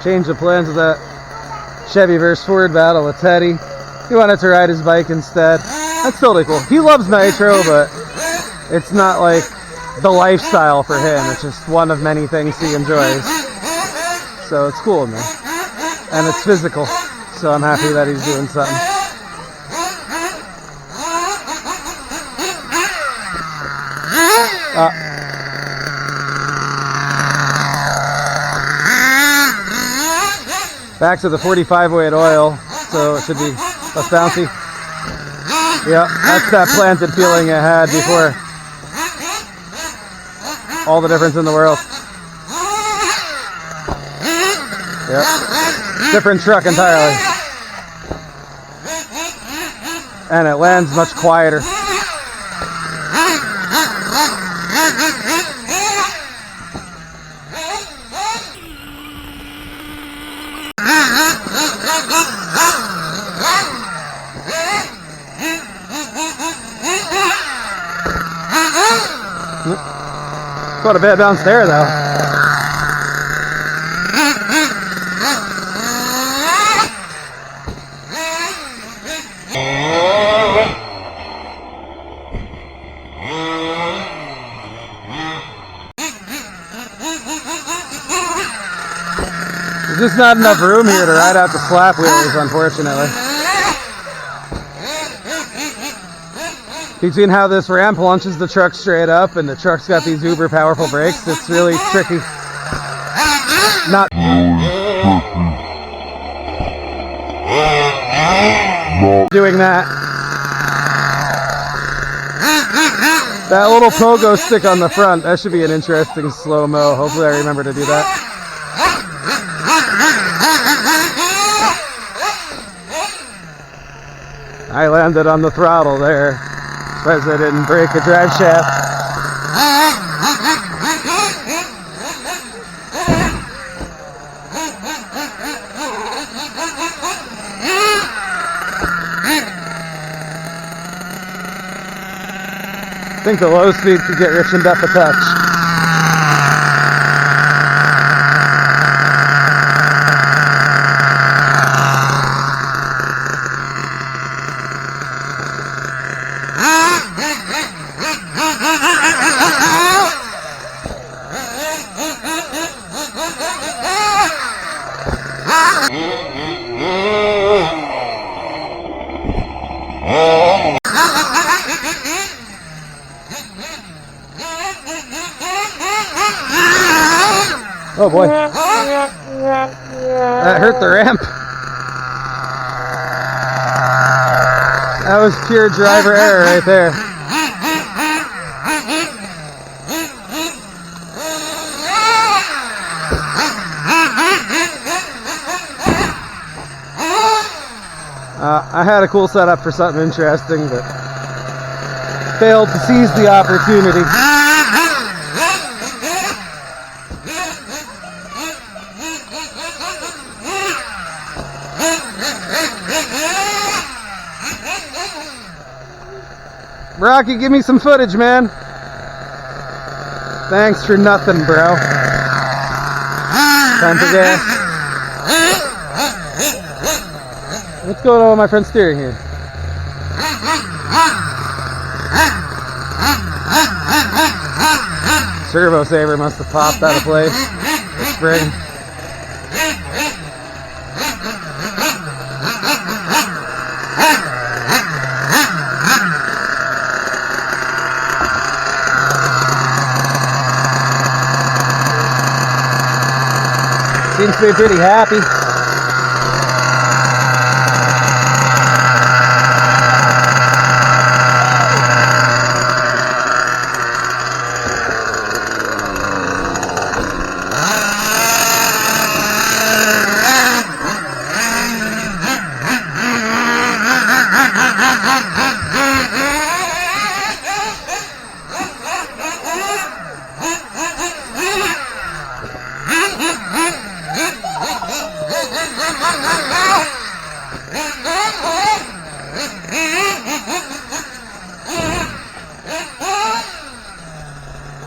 Change of plans with that Chevy versus Ford battle with Teddy. He wanted to ride his bike instead. That's totally cool. He loves nitro, but it's not like the lifestyle for him. It's just one of many things he enjoys. So it's cool, man. And it's physical. So I'm happy that he's doing something. Back to the 45 weight oil, so it should be less bouncy. Yeah, that's that planted feeling I had before. All the difference in the world. Yep, different truck entirely. And it lands much quieter. Got a bad bounce there, though. There's just not enough room here to ride out the slap wheelies, unfortunately. Between how this ramp launches the truck straight up and the truck's got these uber powerful brakes, it's really tricky. Not doing that. That little pogo stick on the front, that should be an interesting slow-mo. Hopefully I remember to do that. I landed on the throttle there. Surprised I didn't break a drive shaft. I think the low speed could get Richmond up a touch. Oh boy. That hurt the ramp. That was pure driver error right there. I had a cool setup for something interesting, but failed to seize the opportunity. Rocky, give me some footage, man. Thanks for nothing, bro. Time for gas. What's going on with my front steering here? Servo saver must have popped out of place. The spring. Seems to be pretty happy.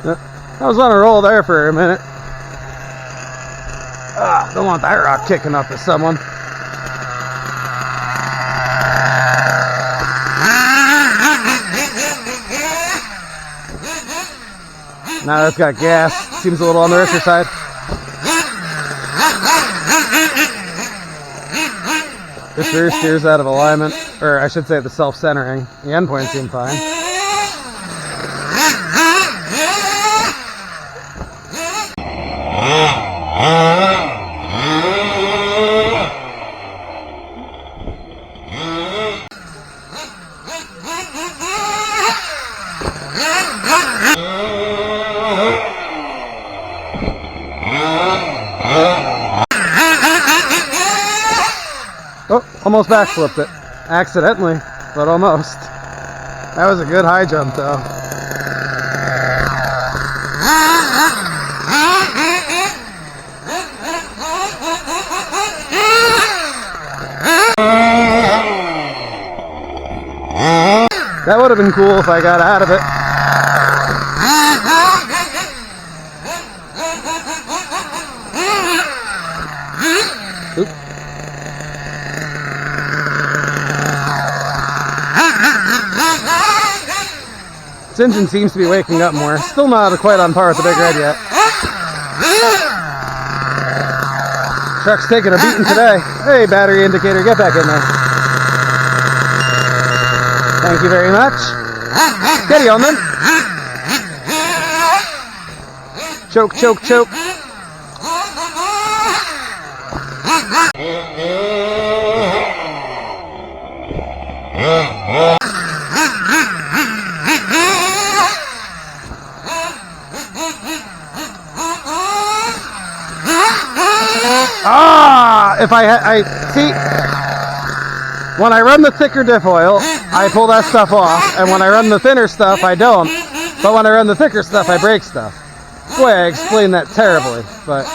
I was on a roll there for a minute. Don't want that rock kicking up to someone. Now that's got gas. Seems a little on the risky side. This rear steer's out of alignment, or I should say the self-centering. The endpoints seem fine. Oh, almost backflipped it. Accidentally, but almost. That was a good high jump, though. That would have been cool if I got out of it. Oop. This engine seems to be waking up more. Still not quite on par with the Big Red yet. Truck's taking a beating today. Hey, battery indicator, get back in there. Thank you very much. Steady on them. Choke, choke, choke. If I see, when I run the thicker diff oil, I pull that stuff off, and when I run the thinner stuff, I don't. But when I run the thicker stuff, I break stuff. Boy, I explained that terribly, but.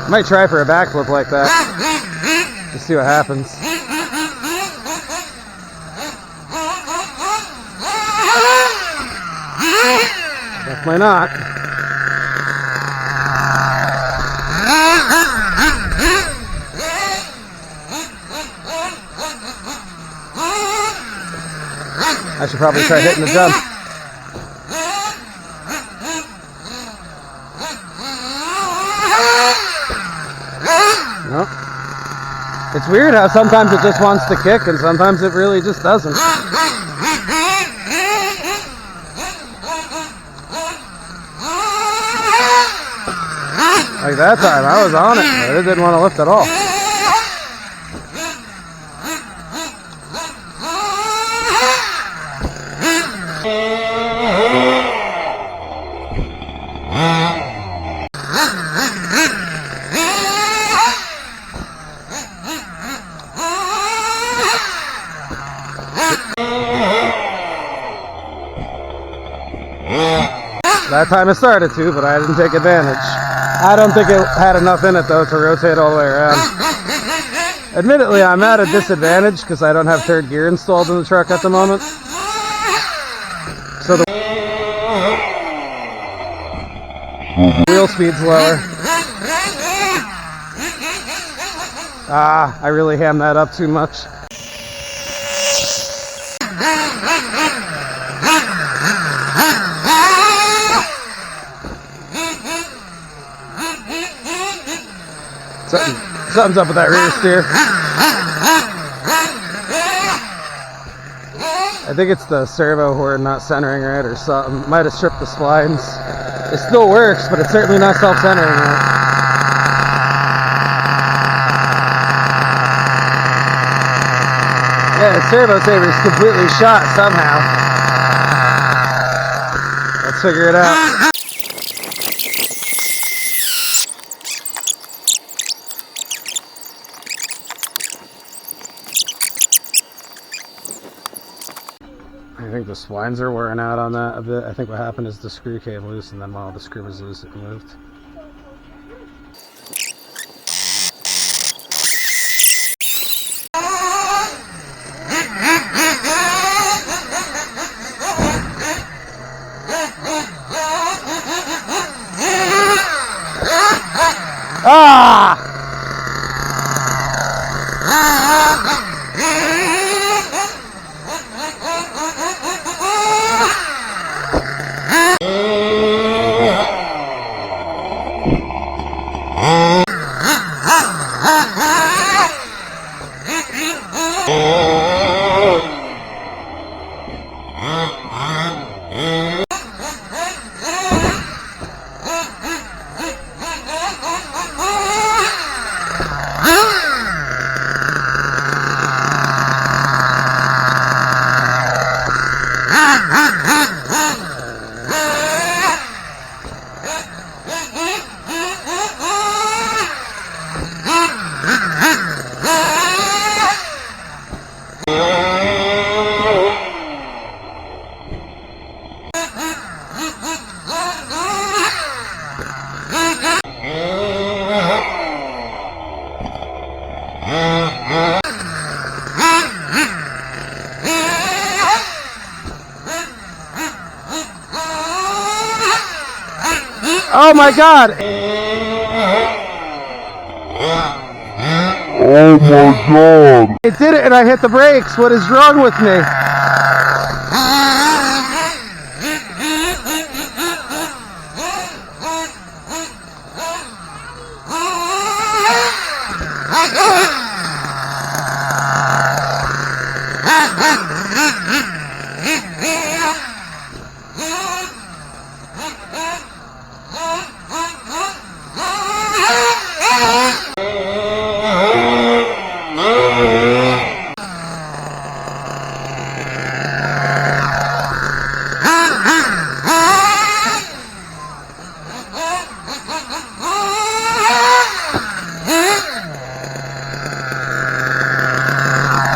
I might try for a backflip like that. Just see what happens. Definitely not. I should probably try hitting the jump. No. It's weird how sometimes it just wants to kick and sometimes it really just doesn't. Like that time, I was on it, but it didn't want to lift at all. That time it started to, but I didn't take advantage. I don't think it had enough in it, though, to rotate all the way around. Admittedly, I'm at a disadvantage because I don't have third gear installed in the truck at the moment. So the wheel speed's lower. I really hammed that up too much. Something's up with that rear steer. I think it's the servo horn not centering right or something. Might have stripped the splines. It still works, but it's certainly not self-centering right. Yeah, the servo saver is completely shot somehow. Let's figure it out. I think the splines are wearing out on that a bit. I think what happened is the screw came loose, and then while the screw was loose, it moved. Ah! Oh my God! Oh my God! It did it and I hit the brakes. What is wrong with me?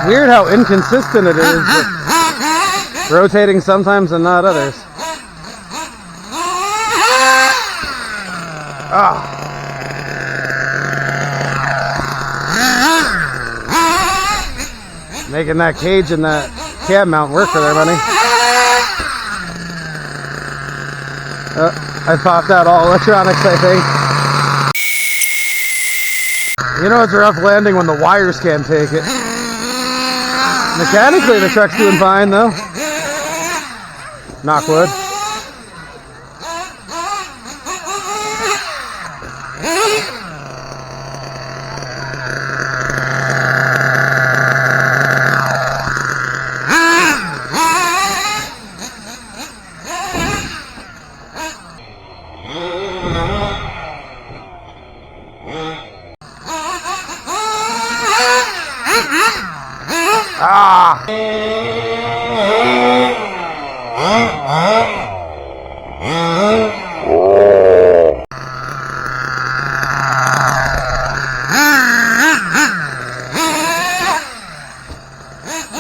Weird how inconsistent it is. Rotating sometimes and not others. Ah. Making that cage and that cab mount work for their money. I popped out all electronics, I think. You know it's a rough landing when the wires can't take it. Mechanically, the truck's doing fine, though. Knock wood. Ah!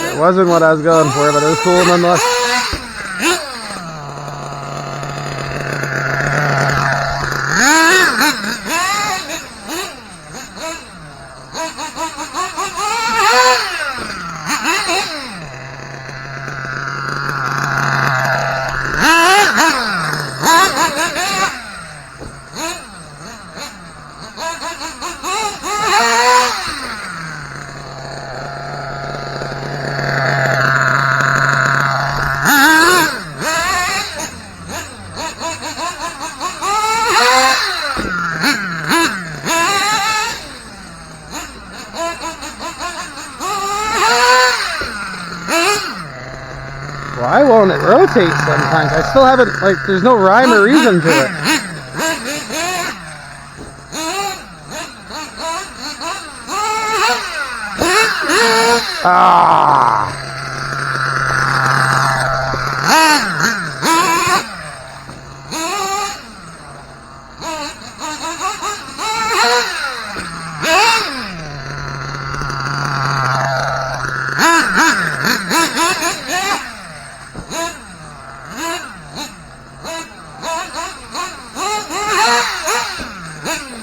It wasn't what I was going for, but it was cool nonetheless. Why won't it rotate sometimes? I still haven't, like, there's no rhyme or reason to it. Ah!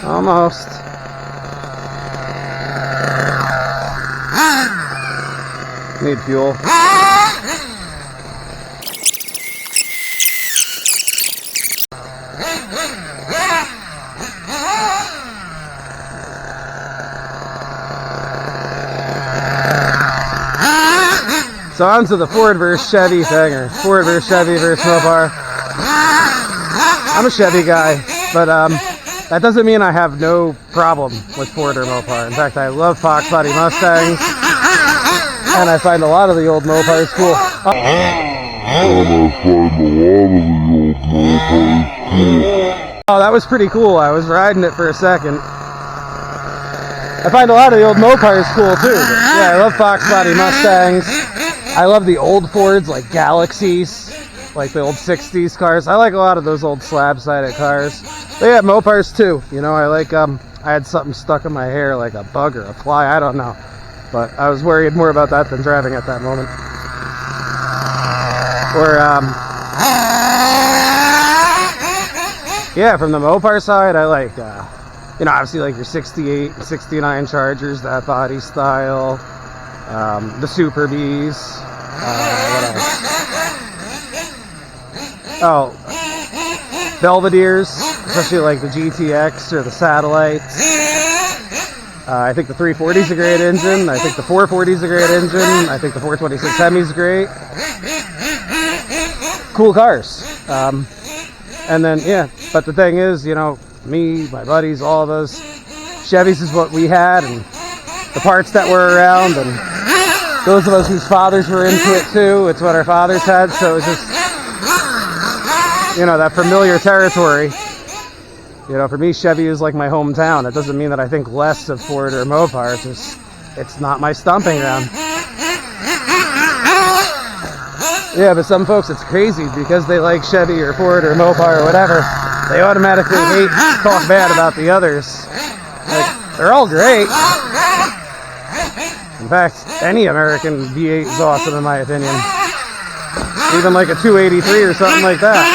Almost. Need fuel. So on to the Ford versus Chevy thing, or Ford versus Chevy versus Mopar. I'm a Chevy guy, but that doesn't mean I have no problem with Ford or Mopar. In fact, I love Fox body Mustangs, and I find a lot of the old Mopars cool. Oh, that was pretty cool. I was riding it for a second. I find a lot of the old Mopars cool too. But yeah, I love Fox body Mustangs. I love the old Fords like Galaxies, like the old 60s cars. I like a lot of those old slab-sided cars. But yeah, Mopars too. You know, I like, I had something stuck in my hair like a bug or a fly, I don't know. But I was worried more about that than driving at that moment. Or, yeah, from the Mopar side, I like, you know, obviously like your 68 and 69 Chargers, that body style. The Super Bees. What else? Oh, Belvederes, especially like the GTX or the Satellites. I think the 340 is a great engine. I think the 440 is a great engine. I think the 426 Hemi is great. Cool cars. And then, yeah, but the thing is, you know, me, my buddies, all of us, Chevys is what we had, and the parts that were around, and those of us whose fathers were into it too, it's what our fathers had, so it's just, you know, that familiar territory. You know, for me, Chevy is like my hometown. It doesn't mean that I think less of Ford or Mopar, it's just, it's not my stomping ground. Yeah, but some folks, it's crazy, because they like Chevy or Ford or Mopar or whatever, they automatically talk bad about the others. Like, they're all great. In fact, any American V8 is awesome in my opinion. Even like a 283 or something like that.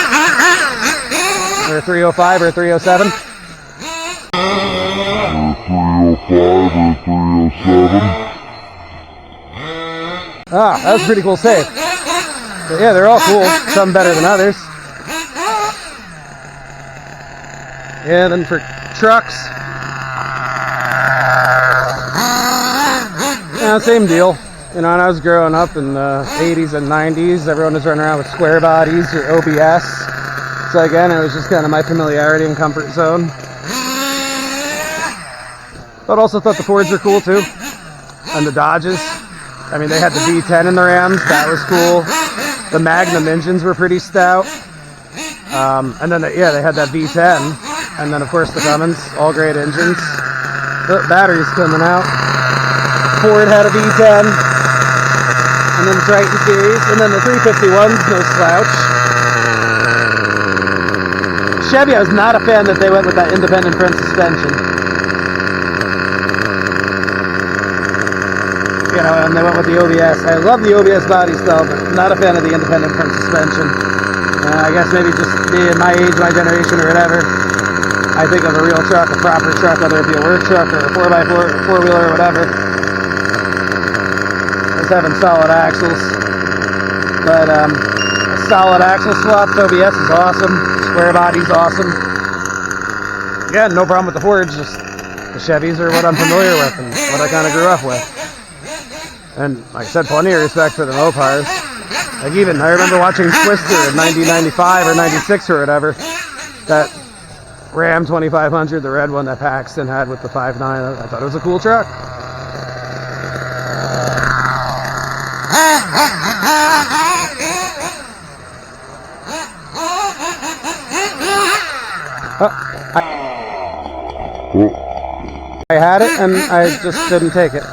Or a 305 or a 307. 305 or 307. Ah, that was a pretty cool save. But yeah, they're all cool. Some better than others. Yeah, then for trucks, yeah, same deal. You know, when I was growing up in the 80s and 90s, everyone was running around with square bodies or OBS. So again, it was just kind of my familiarity and comfort zone. But also thought the Fords were cool too. And the Dodges. I mean, they had the V10 in the Rams. That was cool. The Magnum engines were pretty stout. And then, yeah, they had that V10. And then, of course, the Cummins. All great engines. The batteries coming out. Ford had a V10. And then the Triton series. And then the 351's no slouch. Chevy, I was not a fan that they went with that independent front suspension. You know, and they went with the OBS. I love the OBS body style, but not a fan of the independent front suspension. I guess maybe just being my age, my generation, or whatever. I think of a real truck, a proper truck, whether it be a work truck or a 4x4, four-wheeler, or whatever. Just having solid axles. But a solid axle swap, OBS is awesome. Square body's awesome. Yeah, no problem with the Fords, just the Chevys are what I'm familiar with and what I kind of grew up with. And like I said, plenty of respect for the Mopars. Like even, I remember watching Twister in 1995 or 96 or whatever. That Ram 2500, the red one that Paxton had with the 5.9. I thought it was a cool truck. I had it and I just didn't take it.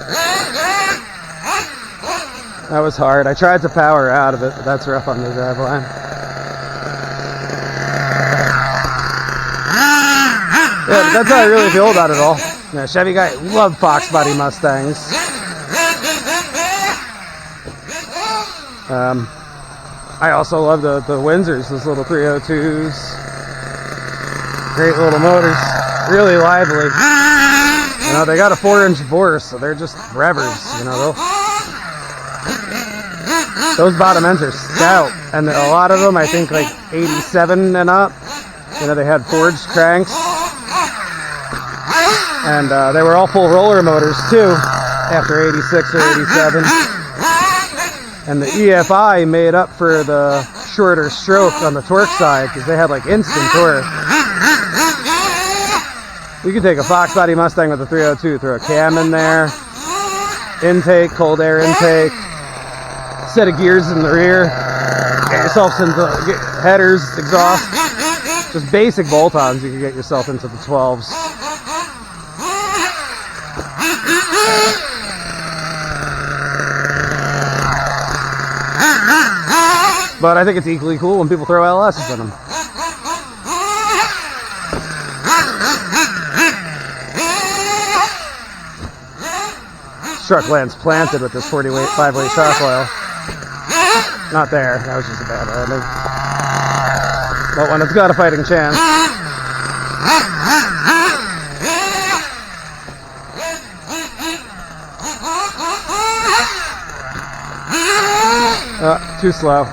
That was hard. I tried to power out of it, but that's rough on the driveline. Yeah, but that's how I really feel about it all. Yeah, Chevy guy, love Fox body Mustangs. I also love the Windsors, those little 302s. Great little motors, really lively. You know, they got a 4-inch bore, so they're just revvers. You know, those bottom ends are stout, and a lot of them, I think, like 87 and up. You know, they had forged cranks, and they were all full roller motors too. After 86 or 87. And the EFI made up for the shorter stroke on the torque side because they had like instant torque. You could take a Fox body Mustang with a 302, throw a cam in there, intake, cold air intake, set of gears in the rear, get yourself into headers, exhaust, just basic bolt-ons. You can get yourself into the 12s. But I think it's equally cool when people throw LSs in them. Truck lands planted with this 45-weight shock coil. Not there. That was just a bad landing. But when it's got a fighting chance. Too slow.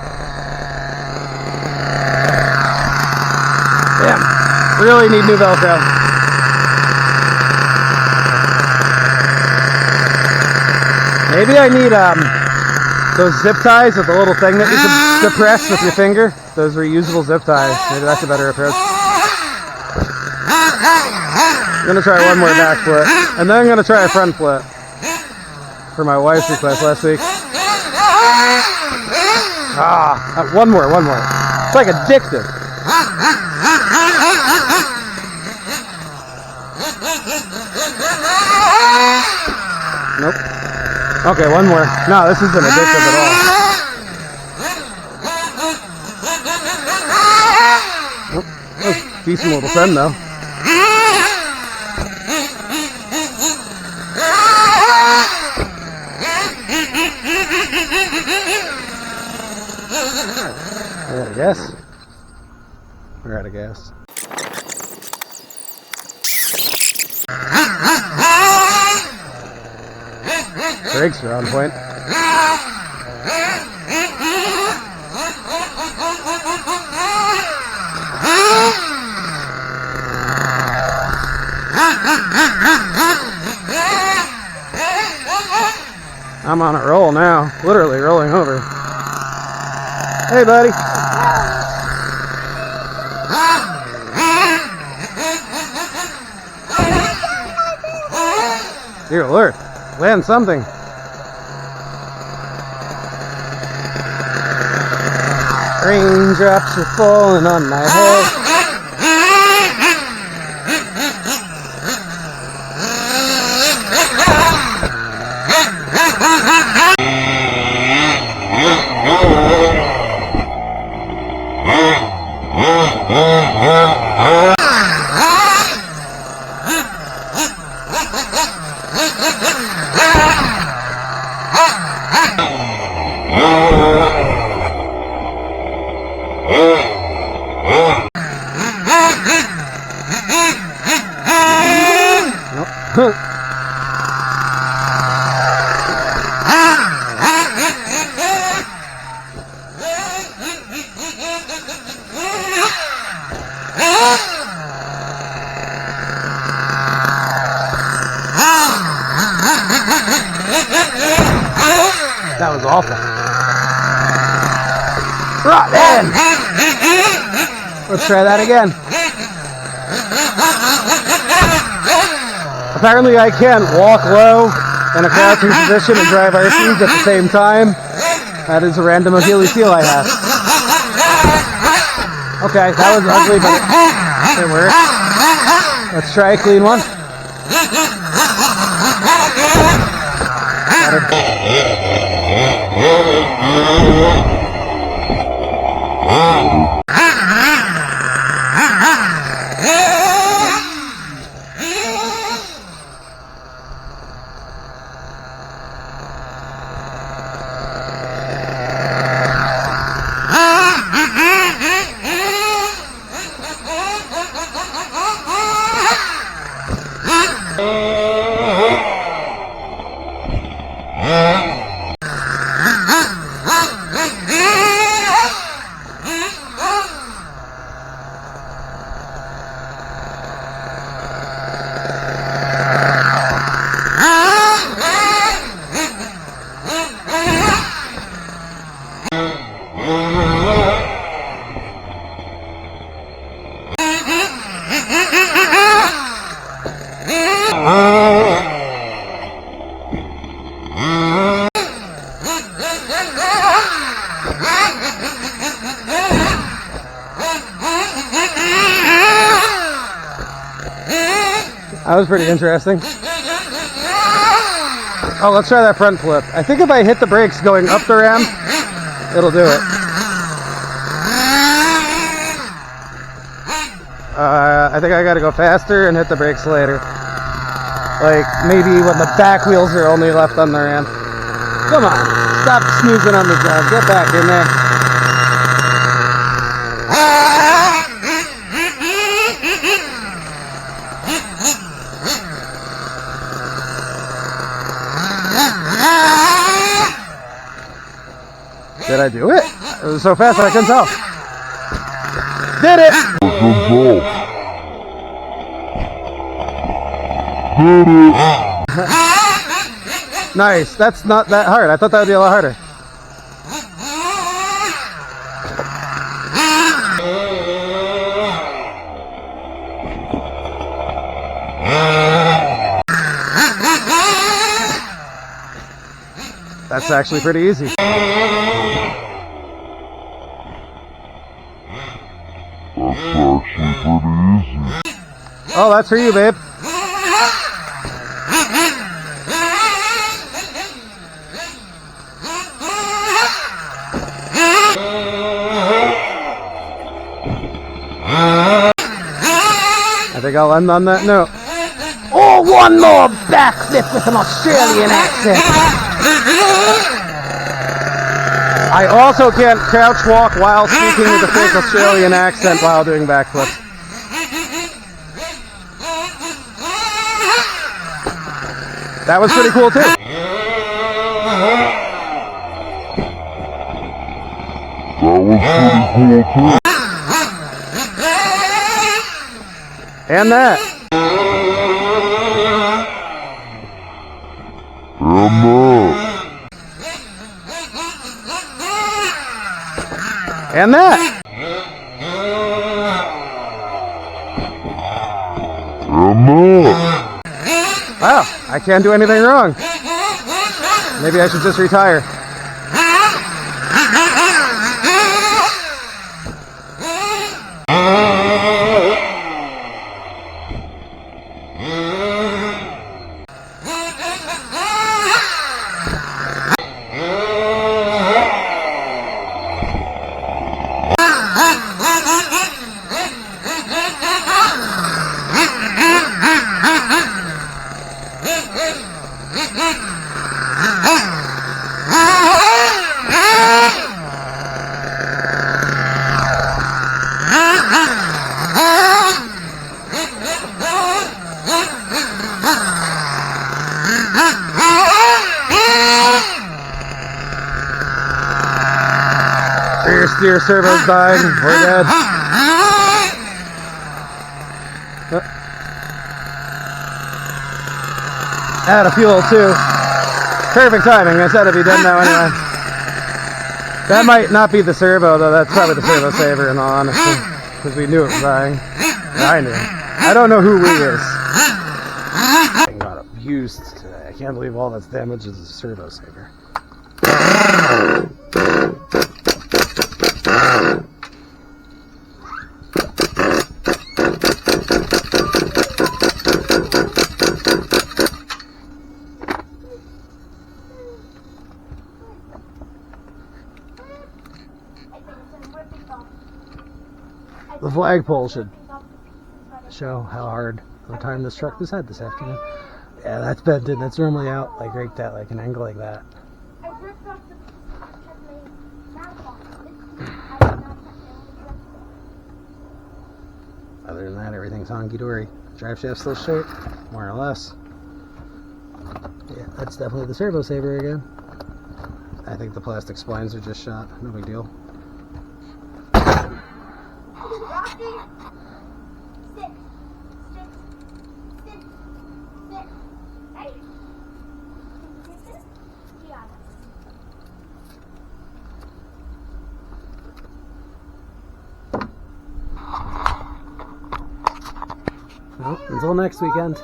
Damn. Really need new Velcro. Maybe I need those zip ties with the little thing that you can depress with your finger. Those reusable zip ties. Maybe that's a better approach. I'm going to try one more back flip. And then I'm going to try a front flip. For my wife's request last week. One more. It's like addictive. Nope. Okay, one more. No, this isn't addictive at all. Nope. That was a decent little send, though. We're out of gas. We're out of gas. Brakes are on point. I'm on a roll now. Literally rolling over. Hey, buddy. Dear Lord. Land something. Raindrops are falling on my head. That was awful. Rotten! Let's try that again. Apparently I can't walk low in a crouching position and drive RCs at the same time. That is a random Achilles heel I have. Okay, that was ugly, but it worked. Let's try a clean one. That was pretty interesting. Oh, let's try that front flip. I think if I hit the brakes going up the ramp, it'll do it. I think I gotta go faster and hit the brakes later. Like, maybe when the back wheels are only left on the ramp. Come on, stop snoozing on the job. Get back in there. Did I do it? It was so fast that I couldn't tell. Did it! Nice. That's not that hard. I thought that would be a lot harder. That's actually pretty easy. That's actually pretty easy. Oh, that's for you, babe. I think I'll end on that note. Oh, one more backflip with an Australian accent. I also can't crouch walk while speaking with a fake Australian accent while doing backflips. That was pretty cool too. That was pretty cool too. And that. And that. Wow, I can't do anything wrong. Maybe I should just retire. Rear steer servo's dying. We're dead. Out of fuel too. Perfect timing. I said it'd be dead now anyway. That might not be the servo though. That's probably the servo saver in all honesty, because we knew it was dying. I knew. I don't know who we is. I got abused today. I can't believe all that's damaged is a servo saver. The flagpole should show how hard of a time this truck has had this afternoon. Yeah, that's bent in. That's normally out like right at like an angle like that. Other than that, everything's honky-dory. Drive shaft still straight, more or less. Yeah, that's definitely the servo saver again. I think the plastic splines are just shot. No big deal. Well, until next weekend.